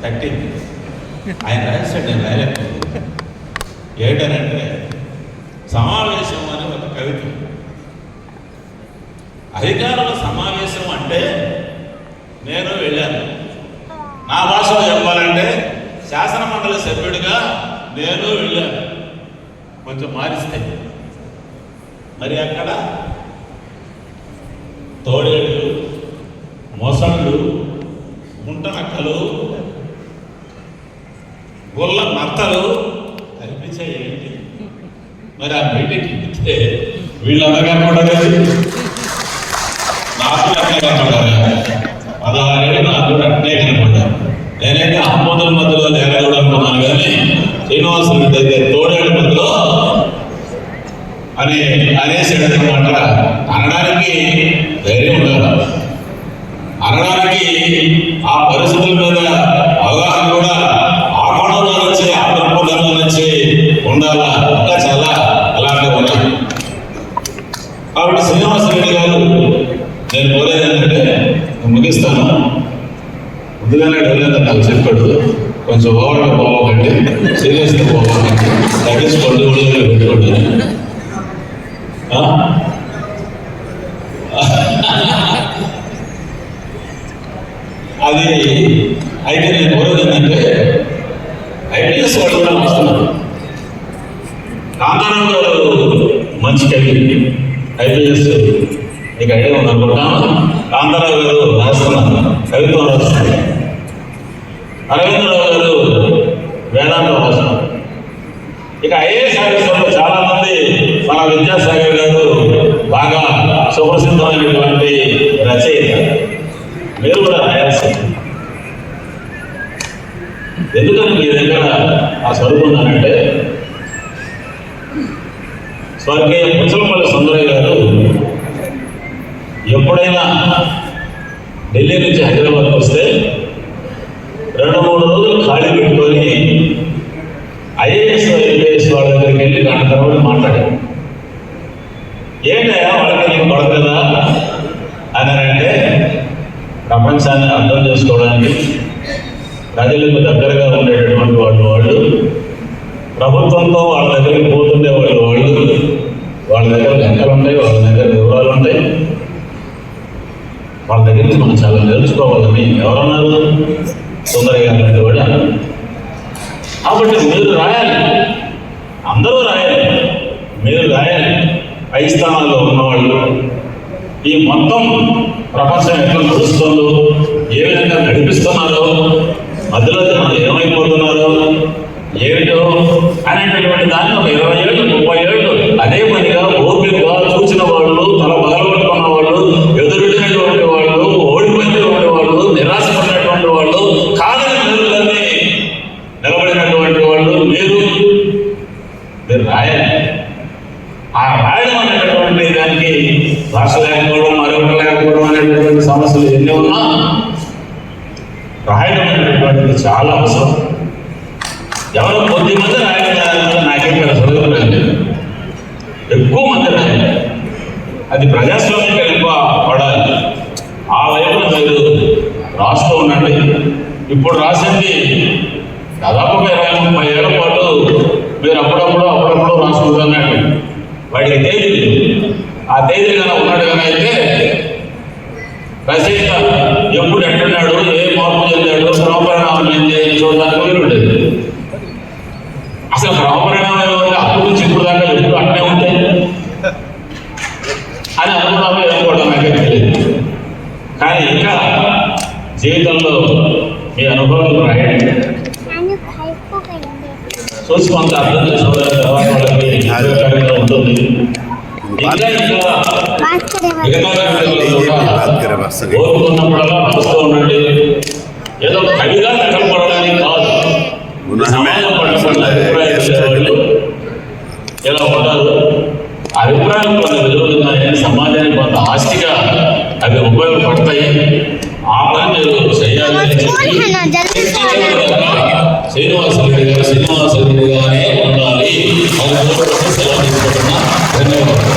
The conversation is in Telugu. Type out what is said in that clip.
తట్టింది. ఆయన రాశాడు, నేను రాయలేకపోతే. ఏంటనంటే సమావేశం అని ఒక కవిత. అధికారుల సమావేశం అంటే నేను వెళ్ళాను. నా భాషలో చెప్పాలంటే శాసన మండలి సభ్యుడిగా నేను వెళ్ళాను. కొంచెం మారిస్తే మరి అక్కడ తోడేళ్ళు, మొసళ్ళు, ముంటనక్కలు, గొల్ల నత్తలు కనిపించాయి. ఏంటి మరి ఆ మీటింగ్ ఇస్తే వీళ్ళందరూ కనపడలేదు, నాకు అట్నే కనపడాలి. 16 ఏళ్ళు నాకు కూడా అట్నే కనపడ్డాను. నేనైతే ఆమోదుల మధ్యలో లేగలడు అనుకున్నాను, కానీ శ్రీనివాసులు అయితే తోడేళ్ళ మధ్యలో అనేసాడనమాట. అనడానికి ధైర్యం ఉండాలి, అనడానికి ఆ పరిస్థితుల మీద అవగాహన కూడా ఆ కోణంలో నుంచి, ఆ దృక్పథంలో నుంచి ఉండాలా. ఇంకా చాలా అలాంటివి ఉన్నాయి. కాబట్టి శ్రీనివాసరెడ్డి గారు, నేను కోరేది ఏంటంటే, ముగిస్తాను. ముందుగానే వెళ్ళేదని నాకు చెప్పాడు, కొంచెం ఓవర్గా పోవాలంటే, సీరియస్గా పోవాలంటే తగ్గించుకోండి, ఒళ్ళో పెట్టుకోండి. అది అయితే నేను కోరేది ఏంటంటే, ఐపీఎస్ వాళ్ళు కూడా వస్తున్నారు. కాంతారావు గారు మంచి కవి, ఐపీఎస్ మీకు ఐడియా ఉంది అనుకుంటాను. కాంతారావు గారు రాస్తున్నారు, కవిత్వం రాస్తున్నారు. అరవిందరావు గారు వేదాంతం రాస్తున్నారు. ఇక ఐఏఎస్ ఆఫీసర్లు చాలా మంది, మన విద్యాసాగర్ గారు బాగా సుప్రసిద్ధమైనటువంటి రచయిత. మీరు కూడా రాయాల్సింది. ఎందుకని మీ దగ్గర ఆ చదువుకున్నానంటే, స్వర్గీయ పుచ్చలపల్లి సుందరయ్య గారు ఎప్పుడైనా ఢిల్లీ నుంచి హైదరాబాద్కి వస్తే 2-3 రోజులు ఖాళీ పెట్టుకొని ఐఏఎస్ ఐపీఎస్ వాళ్ళ దగ్గరికి వెళ్ళి గంట తర్వాత మాట్లాడారు. ఏంటయ్యా వాళ్ళకి నీకు పడకదా అని అంటే, ప్రపంచాన్ని అర్థం చేసుకోవడానికి ప్రజలకు దగ్గరగా ఉండేటటువంటి వాళ్ళు ప్రభుత్వంతో వాళ్ళ దగ్గరికి పోతుండే వాళ్ళ దగ్గర లెక్కలు ఉంటాయి, వాళ్ళ దగ్గర వివరాలు ఉంటాయి. వాళ్ళ దగ్గర నుంచి మనం చాలా నేర్చుకోవాలని ఎవరన్నారు? సుందరయ్య గారు లాంటి వాడు అన్నారు. కాబట్టి మీరు రాయాలి, అందరూ రాయాలి, మీరు రాయాలి. పై స్థానాల్లో ఉన్నవాళ్ళు ఈ మొత్తం ప్రపంచం ఎట్లా నడుస్తుందో, ఏ విధంగా నడిపిస్తున్నారో, మధ్యలో ఏమైపోతున్నారో ఏమిటో అనేటటువంటి దాన్ని ఒక 20 ఏళ్ళు 30 ఏళ్ళు అదే పనిగా ఓపికగా చూసిన వాళ్ళు, తల పగలగొట్టుకున్న వాళ్ళు, ఎదురుడినటువంటి వాళ్ళు, ఓడిపోయినటువంటి వాళ్ళు, నిరాశపడినటువంటి వాళ్ళు, కాదని పేరులన్నీ నిలబడినటువంటి వాళ్ళు మీరు రాయాలి. ఆ రాయడం అనేటటువంటి దానికి భాష లేకపోవడం, మరొకటి లేకపోవడం అనేటటువంటి సమస్యలు ఎన్ని ఉన్నా రాయడం అనేటటువంటిది చాలా అవసరం. ఎవరో కొద్ది మంది రాయడం నాకేం చదువుకోలేదు, ఎక్కువ మంది రాయాలి. అది ప్రజాస్వామ్యంగా ఎక్కువ పడాలి. ఆ వైపున మీరు రాస్తూ ఉండండి. ఇప్పుడు రాసింది దాదాపు 20-30 ఏళ్ల పాటు మీరు అప్పుడప్పుడు రాసుకుంటున్నాడు. వాడికి తేదీలు, ఆ తేదీలు కన్నా ఉన్నాడు కానీ అయితే రచయిత ఎప్పుడు ఎట్టున్నాడు, ఏ మార్పు చెందాడు, క్రమపరిణామం ఏం చేయాలి చూడడానికి మీరు ఉండేది. అసలు క్రమపరిణామం ఏమంటే అప్పటి నుంచి ఇప్పుడు దాకా ఎప్పుడు అట్నే ఉంటాయి అని అనుకున్నామో అనుకోవడం నాకే తెలియదు. కానీ ఇంకా జీవితంలో మీ అనుభవాలు రాయండి, చూసి కొంత అర్థం చేసుకోవడానికి వాళ్ళకి ఉంటుంది. కోరుకున్నప్పుడల్లా నడుస్తూ ఉండండి. ఏదో కవిగా తగలపడడానికి కాదు, సమాజం పట్టుకున్న అభిప్రాయాలు ఎలా ఉంటారు, అభిప్రాయాలు కొంత విలువలున్నాయని సమాజానికి కొంత ఆస్తిగా అవి ఉపయోగపడతాయి. ఆ పని మీరు చేయాలని చెప్పి శ్రీనివాసరెడ్డి గానే ఉండాలి. ధన్యవాదాలు.